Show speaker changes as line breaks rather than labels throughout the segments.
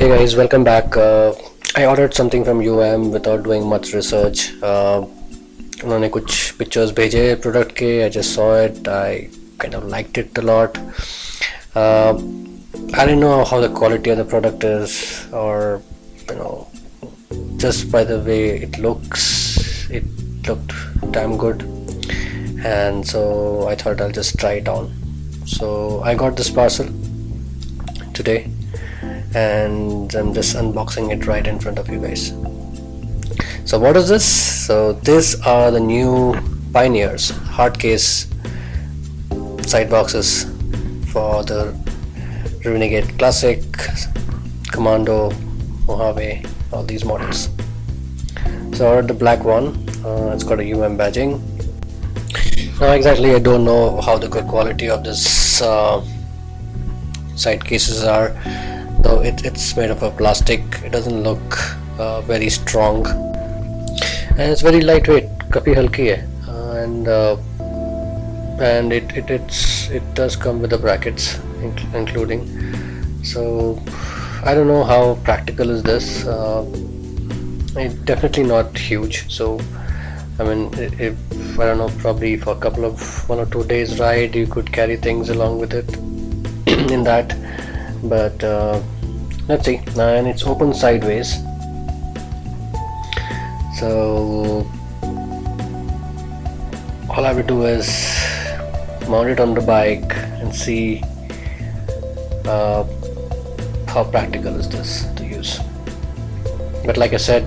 Hey guys, welcome back. I ordered something from without doing much research. उन्होंने कुछ pictures भेजे product के. I just saw it. I kind of liked it a lot. I didn't know how the quality of the product is, or just by the way it looks, it looked damn good, and so I thought I'll just try it on. So I got this parcel today and I'm just unboxing it right in front of you guys. So what is this? So these are the new Panniers Hardcase side boxes for the Renegade Classic, Commando, Mojave, all these models. So I ordered the black one. It's got a badging. Now exactly I don't know how the good quality of this side cases are, though it's made of a plastic. It doesn't look very strong, and it's very lightweight, काफी हल्की है, and it does come with the brackets including. So I don't know how practical is this. It's definitely not huge, so I mean, if I don't know, probably for a couple of 1 or 2 days ride you could carry things along with it in that, but let's see. And it's open sideways, so all I have to do is mount it on the bike and see how practical is this to use. But like I said,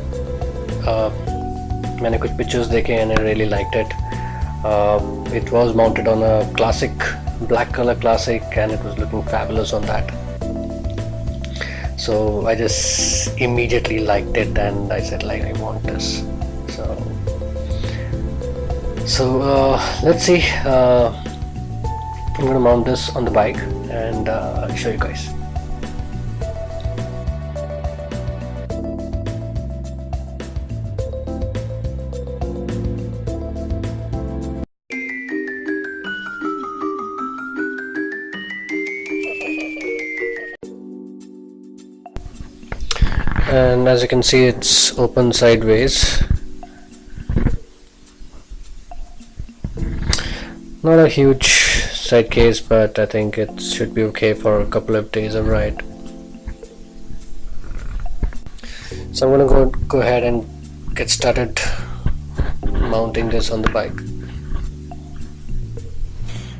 मैंने कुछ pictures देखे and I really liked it. It was mounted on a classic black color classic and it was looking fabulous on that. So I just immediately liked it and I said, like, I want this. So let's see. I'm gonna mount this on the bike and I'll show you guys. And as you can see, it's open sideways. Not a huge side case, but I think it should be okay for a couple of days of ride. So I'm gonna go ahead and get started mounting this on the bike.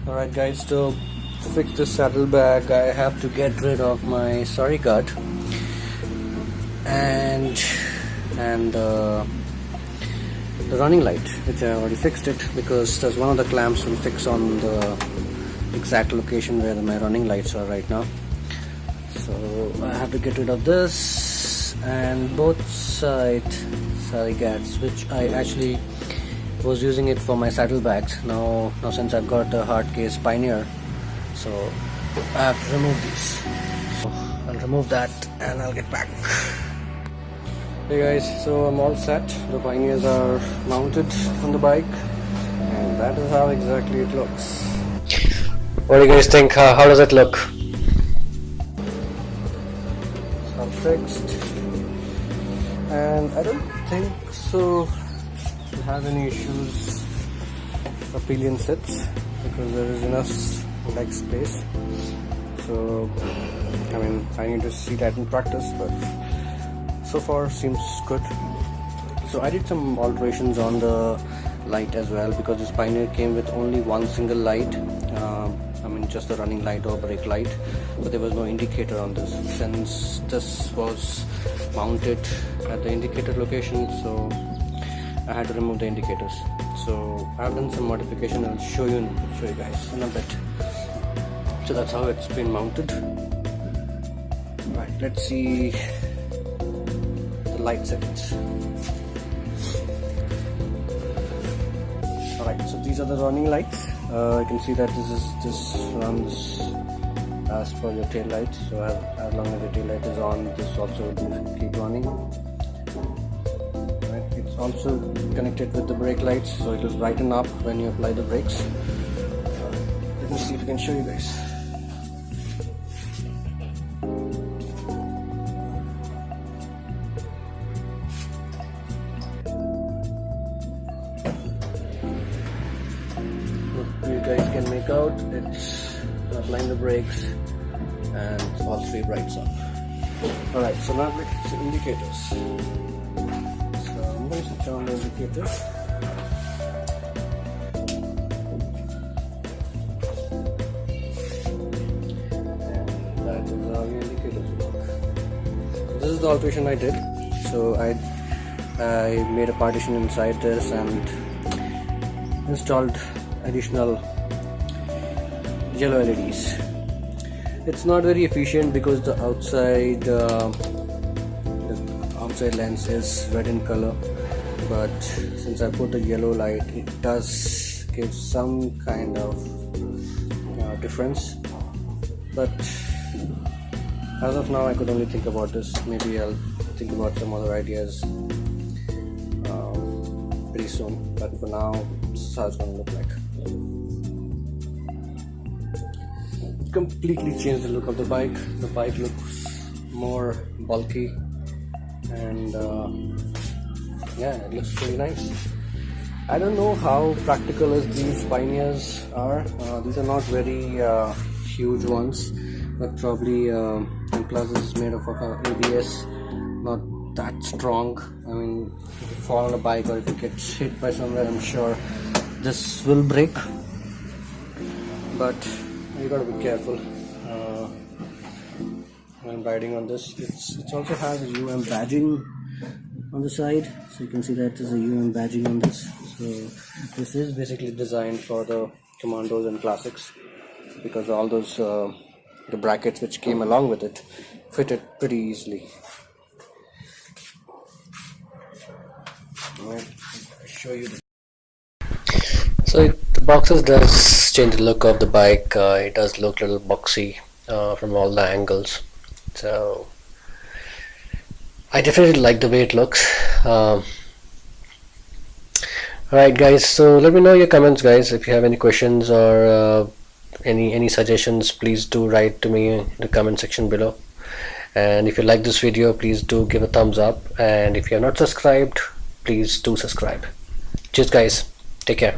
Alright guys, to fix the saddlebag I have to get rid of my sorry guard and the running light, which I already fixed it, because there's one of the clamps will fix on the exact location where my running lights are right now. So I have to get rid of this and both side guards, which I actually was using it for my saddlebags. Now since I've got a Hardcase Pannier, so I have to remove these. So I'll remove that and I'll get back. Hey guys, so I'm all set. The Panniers are mounted on the bike and that is how exactly it looks. What do you guys think? How does it look? It's all fixed and I don't think so it has any issues of pillion sits, because there is enough leg space. So I mean, I need to see that in practice, but so far seems good. So I did some alterations on the light as well, because this Pannier came with only one single light. I mean, just the running light or brake light, but there was no indicator on this. Since this was mounted at the indicator location, so I had to remove the indicators. So I've done some modification. I'll show you guys in a bit. So that's how it's been mounted. Right, let's see light settings. Alright, so these are the running lights. You can see that this runs as per your tail light. So as long as the tail light is on, this also will keep running. Right, it's also connected with the brake lights, so it will brighten up when you apply the brakes. Let me see if I can show you guys. applying the brakes, and all 3 brights up. Alright, so now let's see indicators. So I'm going to switch on the indicators. And that is how the indicators work. So this is the alteration I did. So I made a partition inside this and installed additional yellow LEDs. It's not very efficient because the outside lens is red in color, but since I put a yellow light, it does give some kind of difference. But as of now, I could only think about this. Maybe I'll think about some other ideas pretty soon, but for now, this is how it's going to look like. Completely changed the look of the bike. The bike looks more bulky, and yeah, it looks pretty nice. I don't know how practical as these Panniers are. These are not very huge ones, but probably and plus this is made of ABS, not that strong. I mean, if you fall on a bike or if it gets hit by somewhere, I'm sure this will break, but you gotta be careful when riding on this. It also has a badging on the side, so you can see that there's a badging on this. So this is basically designed for the Commandos and Classics, because all those the brackets which came along with it fitted pretty easily. Alright, I'll show you this. So the boxes does change the look of the bike. It does look a little boxy from all the angles. So I definitely like the way it looks. Alright guys, so let me know your comments guys. If you have any questions or any suggestions, please do write to me in the comment section below. And if you like this video, please do give a thumbs up, and if you are not subscribed, please do subscribe. Cheers guys, take care.